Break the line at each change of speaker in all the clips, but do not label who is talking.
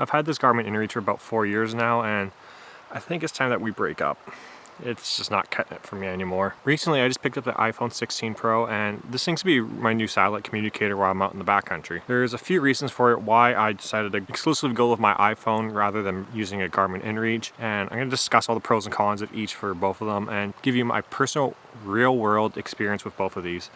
I've had this Garmin inReach for about 4 years now, and I think it's time that we break up. It's just not cutting it for me anymore. Recently, I just picked up the iPhone 16 Pro, and this seems to be my new satellite communicator while I'm out in the backcountry. There's a few reasons for it why I decided to exclusively go with my iPhone rather than using a Garmin inReach, and I'm going to discuss all the pros and cons of each for both of them and give you my personal real-world experience with both of these.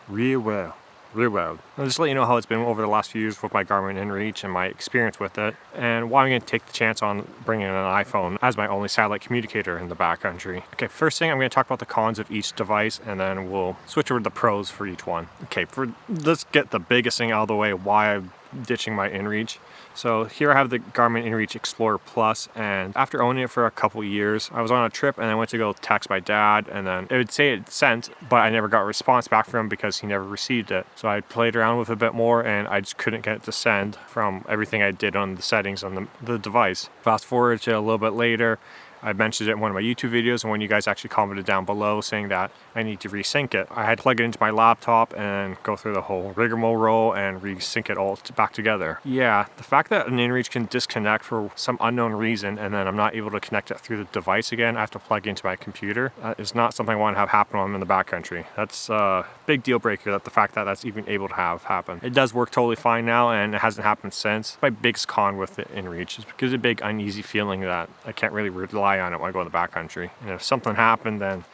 Real world. I'll just let you know how it's been over the last few years with my Garmin inReach and my experience with it, and why I'm going to take the chance on bringing in an iPhone as my only satellite communicator in the backcountry. Okay, first thing, I'm going to talk about the cons of each device, and then we'll switch over to the pros for each one. Okay, let's get the biggest thing out of the way, why I'm ditching my inReach. So here I have the Garmin inReach Explorer Plus, and after owning it for a couple years, I was on a trip and I went to go text my dad, and then it would say it sent, but I never got a response back from him because he never received it. So I played around with it a bit more and I just couldn't get it to send from everything I did on the settings on the device. Fast forward to a little bit later, I mentioned it in one of my YouTube videos, and when you guys actually commented down below saying that I need to resync it, I had to plug it into my laptop and go through the whole rigmarole and resync it all back together. Yeah, the fact that an inReach can disconnect for some unknown reason and then I'm not able to connect it through the device again, I have to plug into my computer, is not something I want to have happen when I'm in the backcountry. That's a big deal breaker, that the fact that that's even able to have happen. It does work totally fine now, and it hasn't happened since. My biggest con with the inReach is because of a big uneasy feeling that I can't really rely on it when I go in the backcountry. And if something happened, then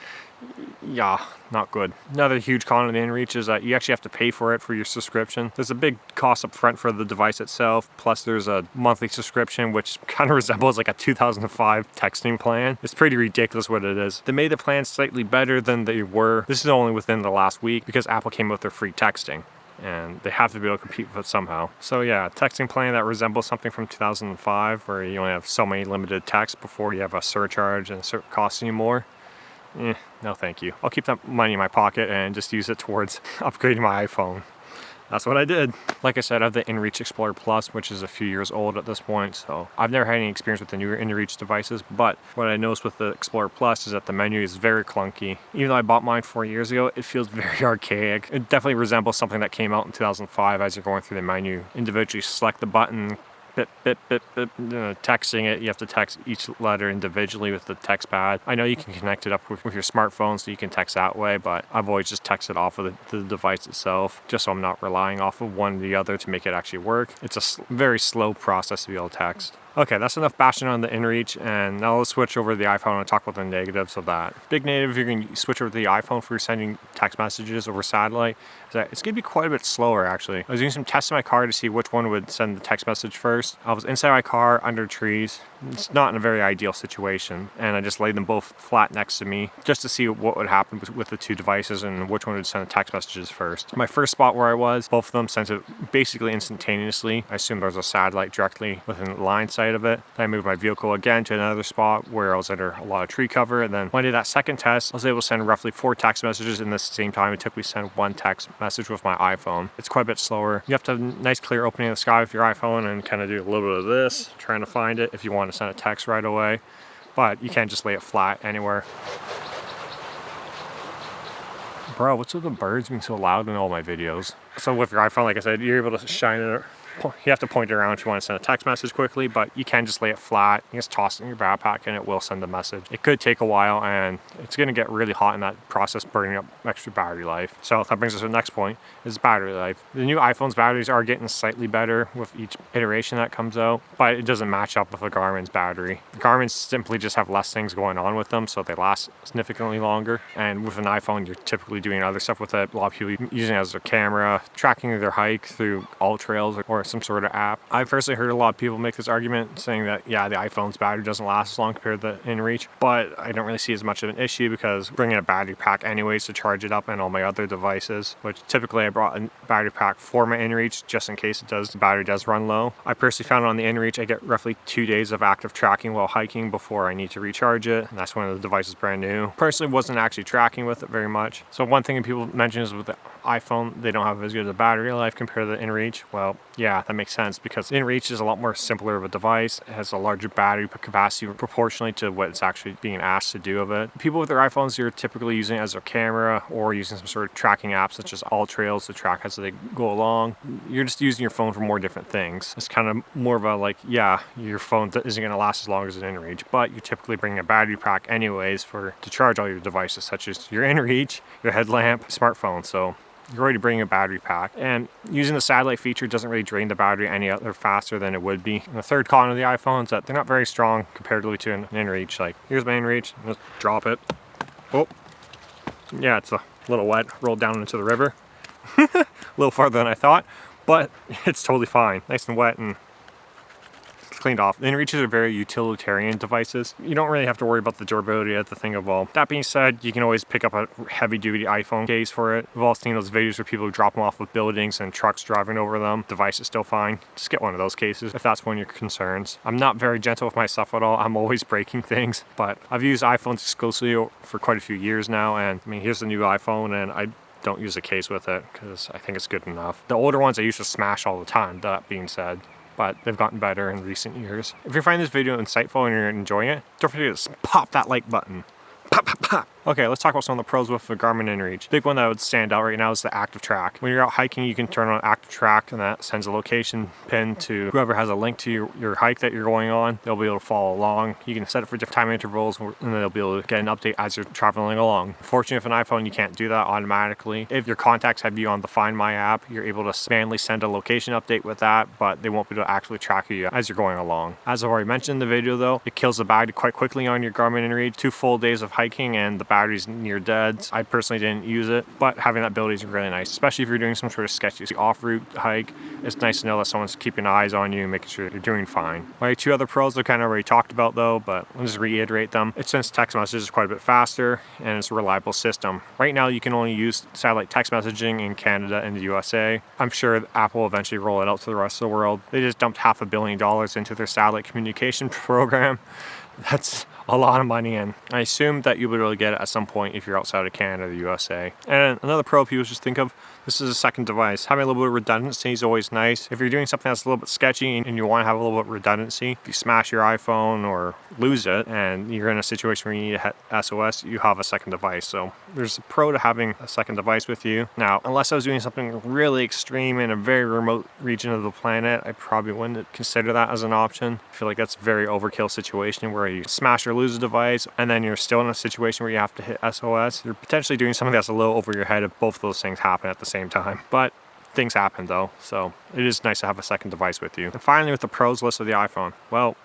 yeah, not good. Another huge con of the inReach is that you actually have to pay for it for your subscription. There's a big cost up front for the device itself, plus there's a monthly subscription which kind of resembles like a 2005 texting plan. It's pretty ridiculous what it is. They made the plan slightly better than they were. This is only within the last week because Apple came out with their free texting, and they have to be able to compete with it somehow. So yeah, texting plan that resembles something from 2005 where you only have so many limited texts before you have a surcharge and it costs you more. No thank you. I'll keep that money in my pocket and just use it towards upgrading my iPhone. That's what I did. Like I said, I have the inReach Explorer Plus, which is a few years old at this point, so I've never had any experience with the newer inReach devices, but what I noticed with the Explorer Plus is that the menu is very clunky. Even though I bought mine 4 years ago, it feels very archaic. It definitely resembles something that came out in 2005 as you're going through the menu. Individually select the button, texting it, you have to text each letter individually with the text pad. I know you can connect it up with your smartphone so you can text that way, but I've always just texted off of the device itself, just so I'm not relying off of one or the other to make it actually work. It's a very slow process to be able to text. Okay, that's enough bashing on the inReach, and now let's switch over to the iPhone and talk about the negatives of that. Big negative, you're going to switch over to the iPhone for sending text messages over satellite, is that it's going to be quite a bit slower actually. I was doing some tests in my car to see which one would send the text message first. I was inside my car, under trees. It's not in a very ideal situation, and I just laid them both flat next to me just to see what would happen with the two devices and which one would send the text messages first. My first spot where I was, both of them sent it basically instantaneously. I assumed there was a satellite directly within the line side of it. Then I moved my vehicle again to another spot where I was under a lot of tree cover, and then when I did that second test, I was able to send roughly 4 text messages in the same time it took me to send 1 text message with my iPhone. It's quite a bit slower. You have to have a nice clear opening of the sky with your iPhone and kind of do a little bit of this, trying to find it if you want to send a text right away, but you can't just lay it flat anywhere. Bro, what's with the birds being so loud in all my videos? So with your iPhone, like I said, you're able to shine it. You have to point it around if you want to send a text message quickly, but you can just lay it flat. You just toss it in your backpack and it will send the message. It could take a while, and it's going to get really hot in that process, burning up extra battery life. So that brings us to the next point, is battery life. The new iPhone's batteries are getting slightly better with each iteration that comes out, but it doesn't match up with the Garmin's battery. The Garmin's simply just have less things going on with them, so they last significantly longer. And with an iPhone, you're typically doing other stuff with it. A lot of people using it as their camera, tracking their hike through all trails or some sort of app. I've personally heard a lot of people make this argument saying that, yeah, the iPhone's battery doesn't last as long compared to the inReach, but I don't really see as much of an issue because bringing a battery pack anyways to charge it up and all my other devices, which typically I brought a battery pack for my inReach just in case the battery does run low. I personally found on the inReach I get roughly 2 days of active tracking while hiking before I need to recharge it, and that's when the device is brand new. Personally wasn't actually tracking with it very much. So one thing people mention is with the iPhone, they don't have as good a battery life compared to the inReach. Well, yeah, yeah, that makes sense because inReach is a lot more simpler of a device. It has a larger battery capacity proportionally to what it's actually being asked to do of it. People with their iPhones, you're typically using it as their camera or using some sort of tracking app such as AllTrails to track as they go along. You're just using your phone for more different things. It's kind of more of a like, yeah, your phone isn't going to last as long as an inReach, but you typically bring a battery pack anyways to charge all your devices such as your inReach, your headlamp, smartphone. So you're already bringing a battery pack, and using the satellite feature doesn't really drain the battery any other faster than it would be. And the third con of the iPhone is that they're not very strong comparatively to an inReach. Like, here's my inReach, just drop it. Oh, yeah, it's a little wet, rolled down into the river. A little farther than I thought, but it's totally fine. Nice and wet and cleaned off. inReaches are very utilitarian devices. You don't really have to worry about the durability of the thing of all. That being said, you can always pick up a heavy-duty iPhone case for it. We've all seen those videos where people drop them off of buildings and trucks driving over them. Device is still fine. Just get one of those cases if that's one of your concerns. I'm not very gentle with my stuff at all. I'm always breaking things, but I've used iPhones exclusively for quite a few years now, and I mean, here's the new iPhone, and I don't use a case with it because I think it's good enough. The older ones I used to smash all the time, that being said, but they've gotten better in recent years. If you're finding this video insightful and you're enjoying it, don't forget to pop that like button. Pop, pop, pop. Okay, let's talk about some of the pros with the Garmin inReach. Big one that would stand out right now is the active track. When you're out hiking, you can turn on active track, and that sends a location pin to whoever has a link to your hike that you're going on. They'll be able to follow along. You can set it for different time intervals, and then they'll be able to get an update as you're traveling along. Fortunately, with an iPhone, you can't do that automatically. If your contacts have you on the Find My app, you're able to manually send a location update with that, but they won't be able to actually track you as you're going along. As I've already mentioned in the video though, it kills the battery quite quickly on your Garmin inReach. 2 full days of hiking and the battery's near dead. I personally didn't use it, but having that ability is really nice, especially if you're doing some sort of sketchy off-route hike. It's nice to know that someone's keeping eyes on you, making sure you're doing fine. My 2 other pros I kind of already talked about though, but I'll just reiterate them. It sends text messages quite a bit faster, and it's a reliable system. Right now, you can only use satellite text messaging in Canada and the USA. I'm sure Apple will eventually roll it out to the rest of the world. They just dumped $500 million into their satellite communication program. That's a lot of money, and I assume that you'll be able to get it at some point if you're outside of Canada or the USA. And another pro people just think of, this is a second device. Having a little bit of redundancy is always nice. If you're doing something that's a little bit sketchy and you want to have a little bit of redundancy, if you smash your iPhone or lose it and you're in a situation where you need a SOS, you have a second device. So there's a pro to having a second device with you. Now, unless I was doing something really extreme in a very remote region of the planet, I probably wouldn't consider that as an option. I feel like that's a very overkill situation where you smash or lose a device and then you're still in a situation where you have to hit SOS. You're potentially doing something that's a little over your head if both of those things happen at the same time. But things happen though, so it is nice to have a second device with you. And finally, with the pros list of the iPhone, well,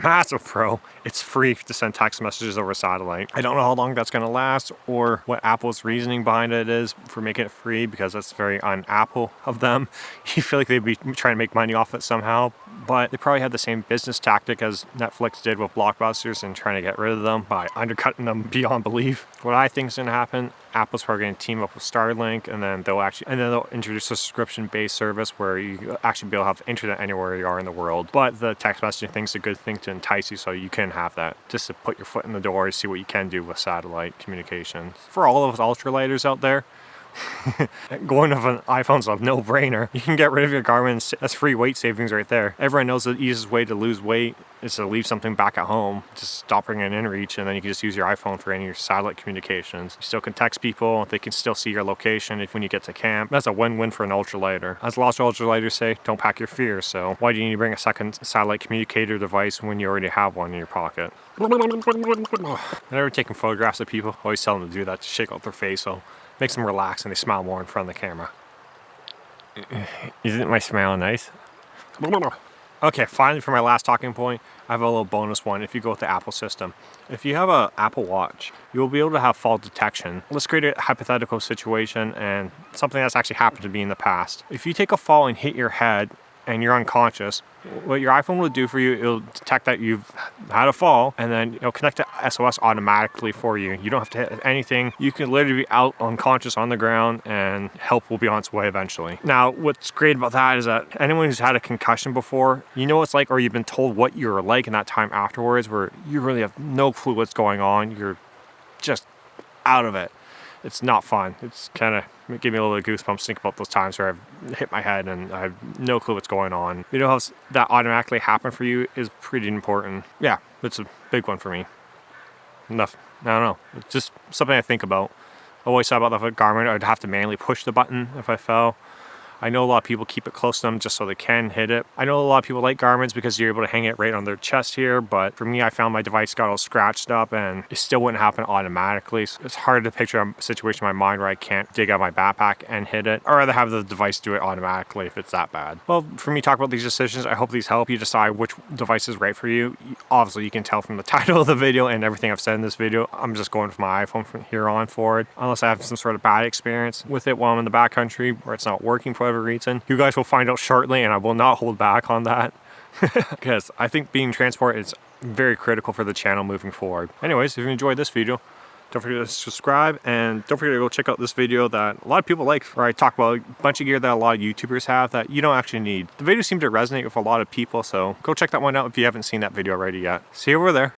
massive pro, it's free to send text messages over satellite. I don't know how long that's going to last or what Apple's reasoning behind it is for making it free, because that's very un-Apple of them. You feel like they'd be trying to make money off it somehow, but they probably had the same business tactic as Netflix did with blockbusters and trying to get rid of them by undercutting them beyond belief. What I think is going to happen, Apple's probably going to team up with Starlink, and then they'll introduce a subscription-based service where you actually be able to have internet anywhere you are in the world. But the text messaging thing's a good thing to entice you, so you can have that, just to put your foot in the door and see what you can do with satellite communications. For all of us ultralighters out there, going with an iPhone's a no-brainer. You can get rid of your Garmin. That's free weight savings right there. Everyone knows the easiest way to lose weight is to leave something back at home. Just stop bringing it in reach, and then you can just use your iPhone for any of your satellite communications. You still can text people. They can still see your location when you get to camp. That's a win-win for an ultralighter. As lots of ultralighters say, don't pack your fears. So why do you need to bring a second satellite communicator device when you already have one in your pocket? Whenever taking photographs of people, I always tell them to do that, to shake out their face, so makes them relax and they smile more in front of the camera. Isn't my smile nice? Okay, finally for my last talking point, I have a little bonus one if you go with the Apple system. If you have an Apple Watch, you'll be able to have fall detection. Let's create a hypothetical situation and something that's actually happened to me in the past. If you take a fall and hit your head and you're unconscious, what your iPhone will do for you, it'll detect that you've had a fall, and then it'll connect to SOS automatically for you. You don't have to hit anything. You can literally be out unconscious on the ground, and help will be on its way eventually. Now, what's great about that is that anyone who's had a concussion before, you know what it's like, or you've been told what you're like in that time afterwards, where you really have no clue what's going on. You're just out of it. it's not fun. It's kind of give me a little bit of goosebumps think about those times where I've hit my head and I have no clue what's going on. You know how that automatically happened for you is pretty important. Yeah, it's a big one for me. Enough. I don't know. It's just something I think about. I always thought about the Garmin. I'd have to manually push the button if I fell. I know a lot of people keep it close to them just so they can hit it. I know a lot of people like Garmin's because you're able to hang it right on their chest here, but for me, I found my device got all scratched up and it still wouldn't happen automatically. So it's hard to picture a situation in my mind where I can't dig out my backpack and hit it, or rather have the device do it automatically if it's that bad. Well, for me, talk about these decisions, I hope these help you decide which device is right for you. Obviously, you can tell from the title of the video and everything I've said in this video, I'm just going for my iPhone from here on forward, unless I have some sort of bad experience with it while I'm in the backcountry where it's not working for whatever reason. You guys will find out shortly, and I will not hold back on that because I think being transport is very critical for the channel moving forward. Anyways, if you enjoyed this video, don't forget to subscribe, and don't forget to go check out this video that a lot of people like, where I talk about a bunch of gear that a lot of YouTubers have that you don't actually need. The video seemed to resonate with a lot of people, so go check that one out if you haven't seen that video already yet. See you over there.